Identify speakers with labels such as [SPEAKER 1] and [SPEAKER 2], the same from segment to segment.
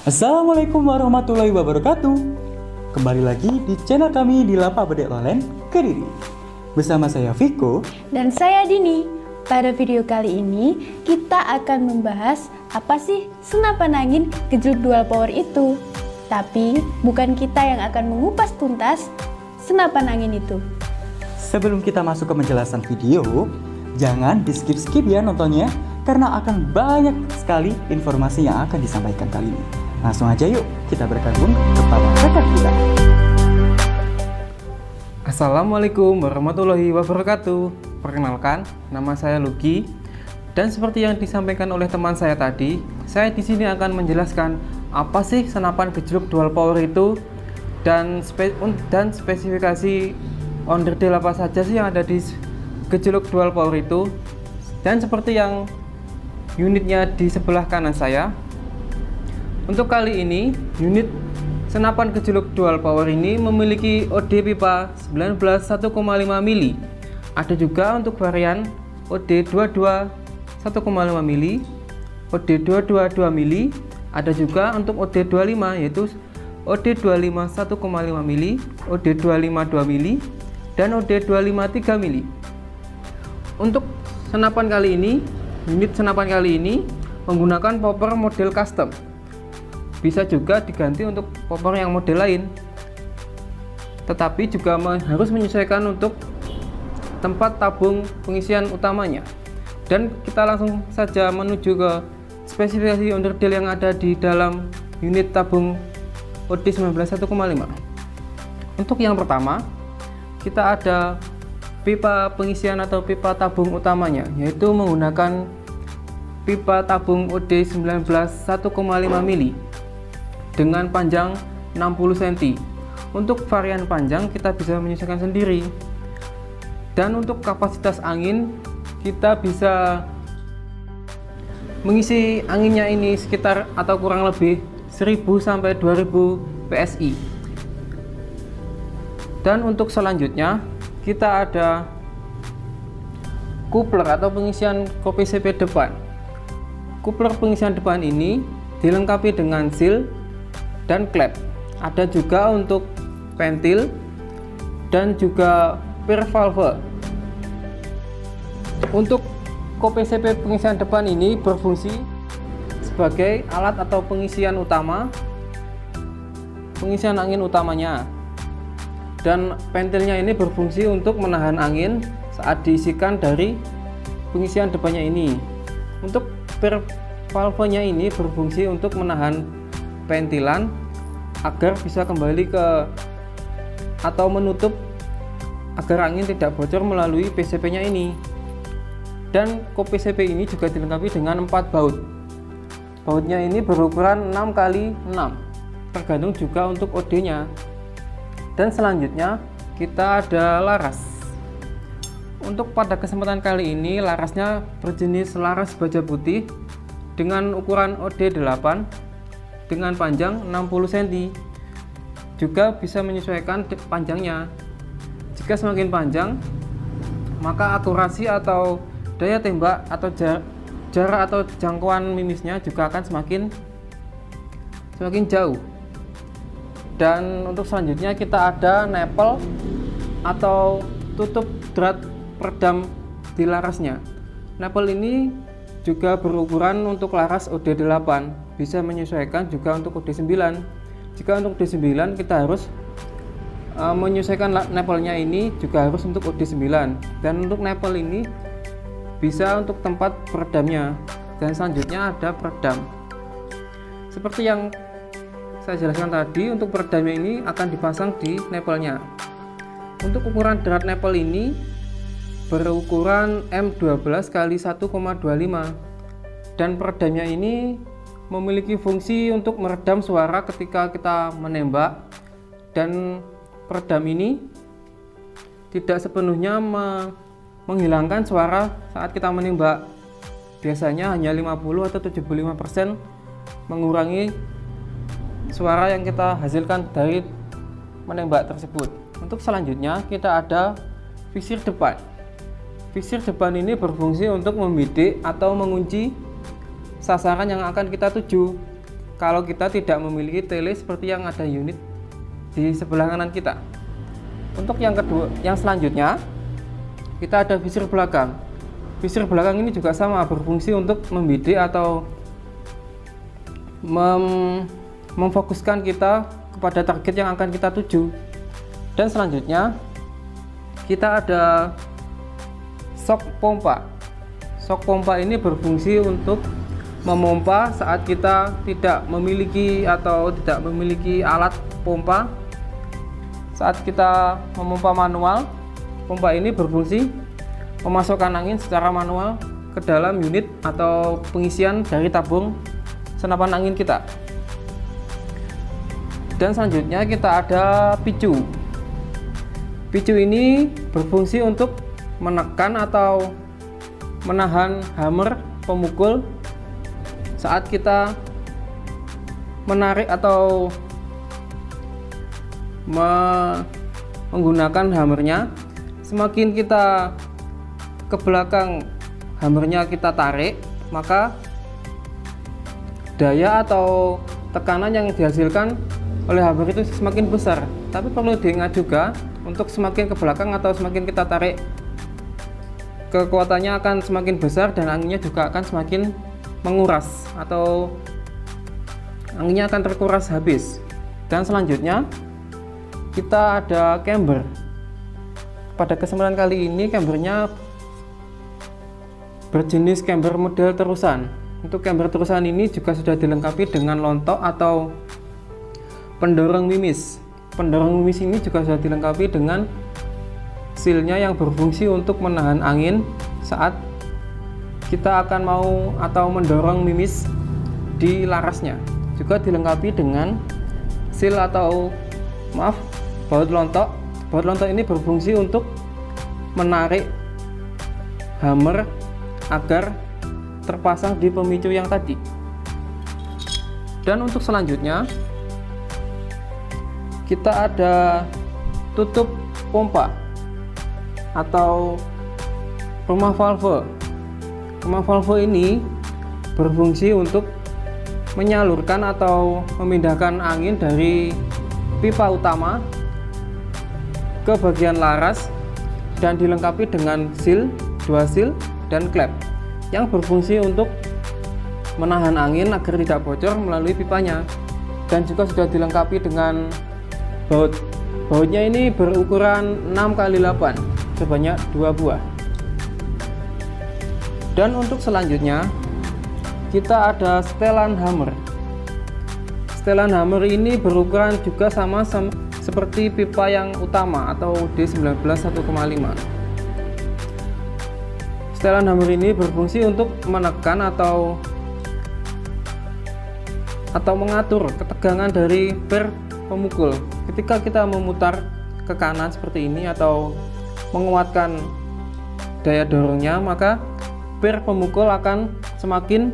[SPEAKER 1] Assalamualaikum warahmatullahi wabarakatuh. Kembali lagi di channel kami di Lapa Bedek Lolen, Kediri. Bersama saya Viko
[SPEAKER 2] dan saya Dini. Pada video kali ini kita akan membahas apa sih senapan angin gejluk dual power itu. Tapi bukan kita yang akan mengupas tuntas senapan angin itu.
[SPEAKER 1] Sebelum kita masuk ke penjelasan video, jangan di skip-skip ya nontonnya, karena akan banyak sekali informasi yang akan disampaikan kali ini. Langsung aja yuk kita bergabung kepada rekan kita.
[SPEAKER 3] Assalamualaikum warahmatullahi wabarakatuh. Perkenalkan, nama saya Lugi. Dan seperti yang disampaikan oleh teman saya tadi, saya di sini akan menjelaskan apa sih senapan gejluk dual power itu dan spesifikasi onderdil apa saja sih yang ada di gejluk dual power itu. Dan seperti yang unitnya di sebelah kanan saya, untuk kali ini unit senapan gejluk dual power ini memiliki OD pipa 19 1,5 mili. Ada juga untuk varian OD 22 1,5 mili, OD 22 2 mili. Ada juga untuk OD 25 yaitu OD 25 1,5 mili, OD 25 2 mili, dan OD 25 3 mili. Untuk senapan kali ini, unit senapan kali ini menggunakan popper model custom. Bisa juga diganti untuk popper yang model lain, tetapi juga harus menyesuaikan untuk tempat tabung pengisian utamanya. Dan kita langsung saja menuju ke spesifikasi onderdil yang ada di dalam unit tabung OD 19 1,5. Untuk yang pertama, kita ada pipa pengisian atau pipa tabung utamanya, yaitu menggunakan pipa tabung OD 19 1,5 mili dengan panjang 60 cm. Untuk varian panjang kita bisa menyesuaikan sendiri. Dan untuk kapasitas angin, kita bisa mengisi anginnya ini sekitar atau kurang lebih 1000 sampai 2000 PSI. Dan untuk selanjutnya kita ada coupler atau pengisian KPCP depan. Coupler pengisian depan ini dilengkapi dengan seal dan klep. Ada juga untuk pentil dan juga per valve. Untuk KPCP pengisian depan ini berfungsi sebagai alat atau pengisian utama, pengisian angin utamanya. Dan pentilnya ini berfungsi untuk menahan angin saat diisikan dari pengisian depannya ini. Untuk per valve-nya ini berfungsi untuk menahan pentilan agar bisa kembali ke atau menutup agar angin tidak bocor melalui PCP-nya ini. Dan KPCP ini juga dilengkapi dengan 4 baut. Bautnya ini berukuran 6x6, tergantung juga untuk OD-nya. Dan selanjutnya kita ada laras. Untuk pada kesempatan kali ini larasnya berjenis laras baja putih dengan ukuran OD 8 dengan panjang 60 cm. Juga bisa menyesuaikan panjangnya. Jika semakin panjang, maka akurasi atau daya tembak atau jarak atau jangkauan mimisnya juga akan semakin jauh. Dan untuk selanjutnya kita ada nipple atau tutup drat peredam di larasnya. Nipple ini juga berukuran untuk laras OD 8, bisa menyesuaikan juga untuk OD 9. Jika untuk OD 9 kita harus menyesuaikan nipple-nya ini juga harus untuk OD 9. Dan untuk nipple ini bisa untuk tempat peredamnya. Dan selanjutnya ada peredam. Seperti yang saya jelaskan tadi, untuk peredamnya ini akan dipasang di nipple-nya. Untuk ukuran drat nipple ini berukuran M12 x 1,25, dan peredamnya ini memiliki fungsi untuk meredam suara ketika kita menembak. Dan peredam ini tidak sepenuhnya menghilangkan suara saat kita menembak. Biasanya hanya 50 atau 75% mengurangi suara yang kita hasilkan dari menembak tersebut. Untuk selanjutnya kita ada visir depan. Visir depan ini berfungsi untuk membidik atau mengunci sasaran yang akan kita tuju. kalau kita tidak memiliki tele seperti yang ada unit di sebelah kanan kita. Untuk yang kedua, yang selanjutnya kita ada visir belakang. Visir belakang ini juga sama, berfungsi untuk membidik atau memfokuskan kita kepada target yang akan kita tuju. Dan selanjutnya kita ada shock pompa. Shock pompa ini berfungsi untuk memompa saat kita tidak memiliki alat pompa. Saat kita memompa manual, pompa ini berfungsi memasukkan angin secara manual ke dalam unit atau pengisian dari tabung senapan angin kita. Dan selanjutnya kita ada picu. Picu ini berfungsi untuk menekan atau menahan hammer pemukul saat kita menarik atau menggunakan hammernya. Semakin kita ke belakang hammernya kita tarik, maka daya atau tekanan yang dihasilkan oleh hammer itu semakin besar. Tapi perlu diingat juga, untuk semakin ke belakang atau semakin kita tarik, kekuatannya akan semakin besar dan anginnya juga akan semakin menguras atau anginnya akan terkuras habis. Dan selanjutnya kita ada camber. Pada kesempatan kali ini cambernya berjenis camber model terusan. Untuk camber terusan ini juga sudah dilengkapi dengan lontok atau pendorong mimis. Pendorong mimis ini juga sudah dilengkapi dengan sealnya yang berfungsi untuk menahan angin saat kita akan mau atau mendorong mimis di larasnya. Juga dilengkapi dengan seal atau baut lontok. Baut lontok ini berfungsi untuk menarik hammer agar terpasang di pemicu yang tadi. Dan untuk selanjutnya kita ada tutup pompa atau rumah valve. Rumah valve ini berfungsi untuk menyalurkan atau memindahkan angin dari pipa utama ke bagian laras dan dilengkapi dengan seal, 2 seal dan klep yang berfungsi untuk menahan angin agar tidak bocor melalui pipanya. Dan juga sudah dilengkapi dengan baut. Bautnya ini berukuran 6x8 sebanyak 2 buah. Dan untuk selanjutnya kita ada setelan hammer. Setelan hammer ini berukuran juga sama seperti pipa yang utama atau D19 1,5. Setelan hammer ini berfungsi untuk menekan atau mengatur ketegangan dari per pemukul. Ketika kita memutar ke kanan seperti ini atau menguatkan daya dorongnya, maka per pemukul akan semakin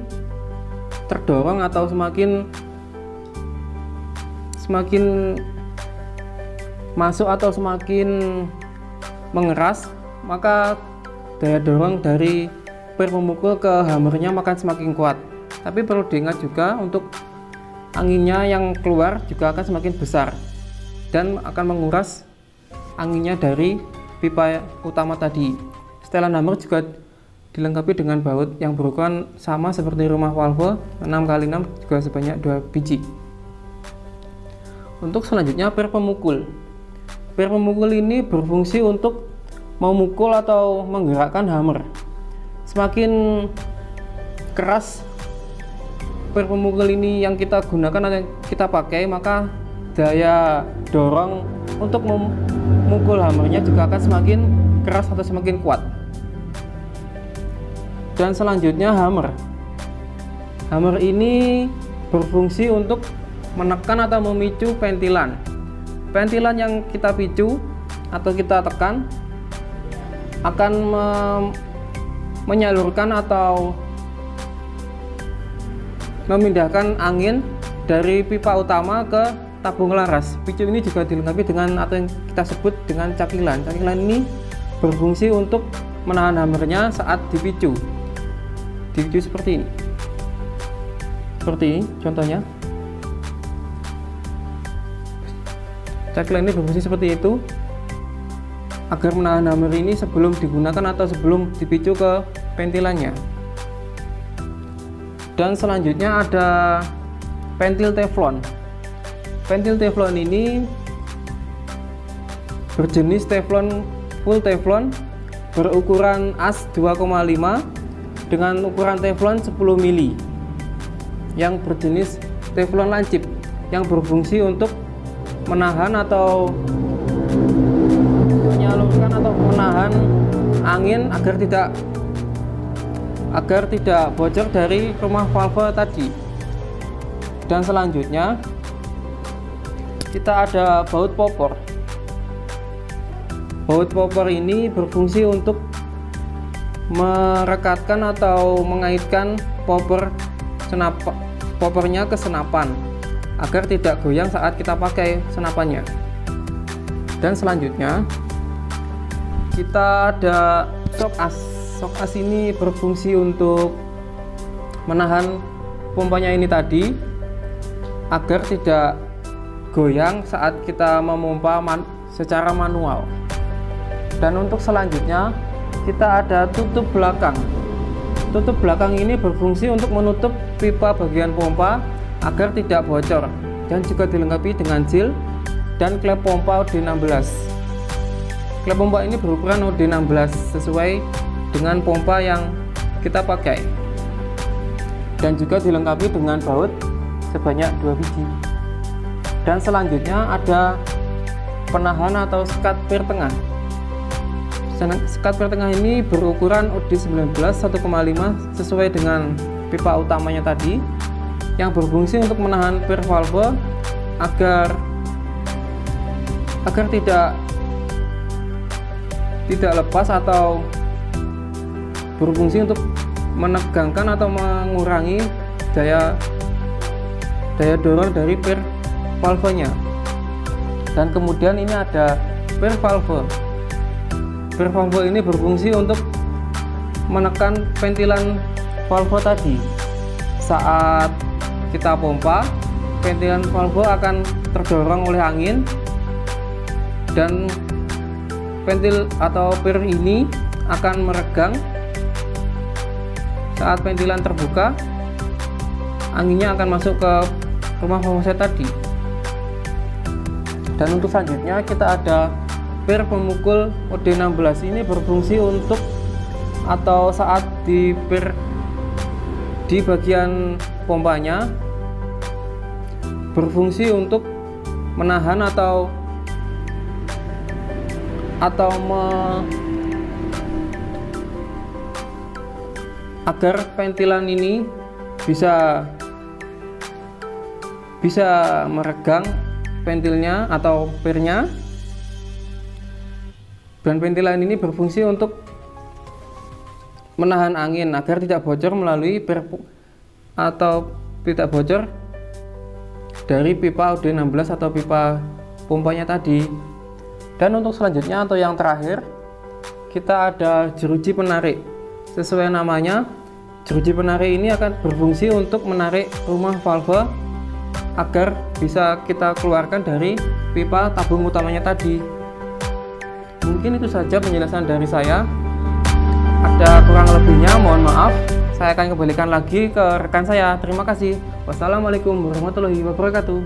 [SPEAKER 3] terdorong atau semakin masuk atau semakin mengeras, maka daya dorong dari per pemukul ke hammernya akan semakin kuat. Tapi perlu diingat juga, untuk anginnya yang keluar juga akan semakin besar dan akan menguras anginnya dari pipa utama tadi. Setelan hammer juga dilengkapi dengan baut yang berukuran sama seperti rumah valve, 6x6 juga sebanyak 2 biji. Untuk selanjutnya per pemukul. Per pemukul ini berfungsi untuk memukul atau menggerakkan hammer. Semakin keras per pemukul ini yang kita gunakan atau yang kita pakai, maka daya dorong untuk memukul hammernya juga akan semakin keras atau semakin kuat. Dan selanjutnya hammer. Hammer ini berfungsi untuk menekan atau memicu ventilan. Ventilan yang kita picu atau kita tekan akan menyalurkan atau memindahkan angin dari pipa utama ke tabung laras. Picu ini juga dilengkapi dengan atau yang kita sebut dengan cakilan. Cakilan ini berfungsi untuk menahan hammernya saat dipicu. Dipicu seperti ini. Seperti ini contohnya. Cakil ini berfungsi seperti itu agar menahan hammer ini sebelum digunakan atau sebelum dipicu ke ventilannya. Dan selanjutnya ada pentil teflon. Pentil teflon ini berjenis teflon full teflon berukuran as 2,5 dengan ukuran teflon 10 mili yang berjenis teflon lancip yang berfungsi untuk menahan atau menyalurkan atau menahan angin agar tidak bocor dari rumah valve tadi. Dan selanjutnya kita ada baut popor. Baut popor ini berfungsi untuk merekatkan atau mengaitkan popornya ke senapan agar tidak goyang saat kita pakai senapannya. Dan selanjutnya kita ada shock as. Shock as ini berfungsi untuk menahan pompanya ini tadi agar tidak goyang saat kita memompa secara manual. Dan untuk selanjutnya kita ada tutup belakang. Tutup belakang ini berfungsi untuk menutup pipa bagian pompa agar tidak bocor dan juga dilengkapi dengan seal dan klep pompa OD16. Klep pompa ini berukuran OD16 sesuai dengan pompa yang kita pakai dan juga dilengkapi dengan baut sebanyak 2 biji. Dan selanjutnya ada penahan atau sekat pir tengah. Sekat pir tengah ini berukuran OD19 1,5 sesuai dengan pipa utamanya tadi yang berfungsi untuk menahan pir valve agar tidak lepas atau berfungsi untuk menegangkan atau mengurangi daya dorong dari pir valvenya. Dan kemudian ini ada pir valve. Pir valve ini berfungsi untuk menekan ventilan valve tadi. Saat kita pompa, ventilan valve akan terdorong oleh angin dan ventil atau pir ini akan meregang. Saat ventilan terbuka, anginnya akan masuk ke rumah valve tadi. Dan untuk selanjutnya kita ada pir pemukul OD16. Ini berfungsi untuk atau saat di pir di bagian pompanya berfungsi untuk menahan agar ventilan ini bisa meregang ventilnya atau pirnya. Dan ventilan ini berfungsi untuk menahan angin agar tidak bocor melalui pir atau tidak bocor dari pipa OD16 atau pipa pompanya tadi. Dan untuk selanjutnya atau yang terakhir kita ada jeruji penarik. Sesuai namanya, jeruji penarik ini akan berfungsi untuk menarik rumah valve agar bisa kita keluarkan dari pipa tabung utamanya tadi. Mungkin itu saja penjelasan dari saya. Ada kurang lebihnya mohon maaf. Saya akan kembalikan lagi ke rekan saya. Terima kasih. Wassalamualaikum warahmatullahi wabarakatuh.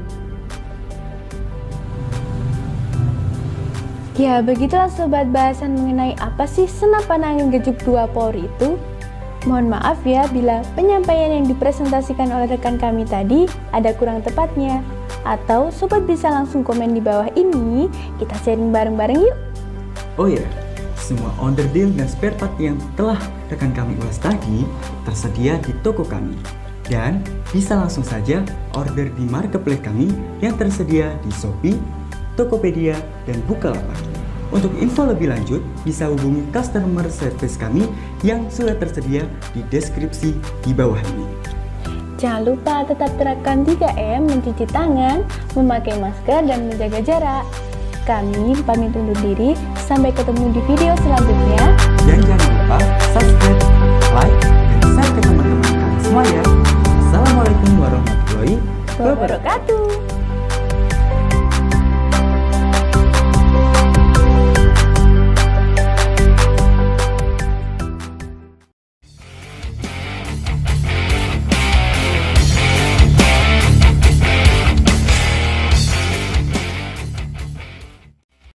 [SPEAKER 2] Ya, begitulah sobat bahasan mengenai apa sih senapan angin gejluk 2 power itu. Mohon maaf ya bila penyampaian yang dipresentasikan oleh rekan kami tadi ada kurang tepatnya. Atau sobat bisa langsung komen di bawah ini, kita sharing bareng-bareng yuk.
[SPEAKER 1] Oh ya, semua onderdil dan spare part yang telah rekan kami ulas tadi tersedia di toko kami. Dan bisa langsung saja order di marketplace kami yang tersedia di Shopee, Tokopedia, dan Bukalapak. Untuk info lebih lanjut, bisa hubungi customer service kami yang sudah tersedia di deskripsi di bawah ini.
[SPEAKER 2] Jangan lupa tetap terapkan 3M, mencuci tangan, memakai masker, dan menjaga jarak. Kami pamit undur diri, sampai ketemu di video selanjutnya.
[SPEAKER 1] Dan jangan lupa subscribe, like, dan share ke teman-teman kalian semua ya. Assalamualaikum warahmatullahi wabarakatuh.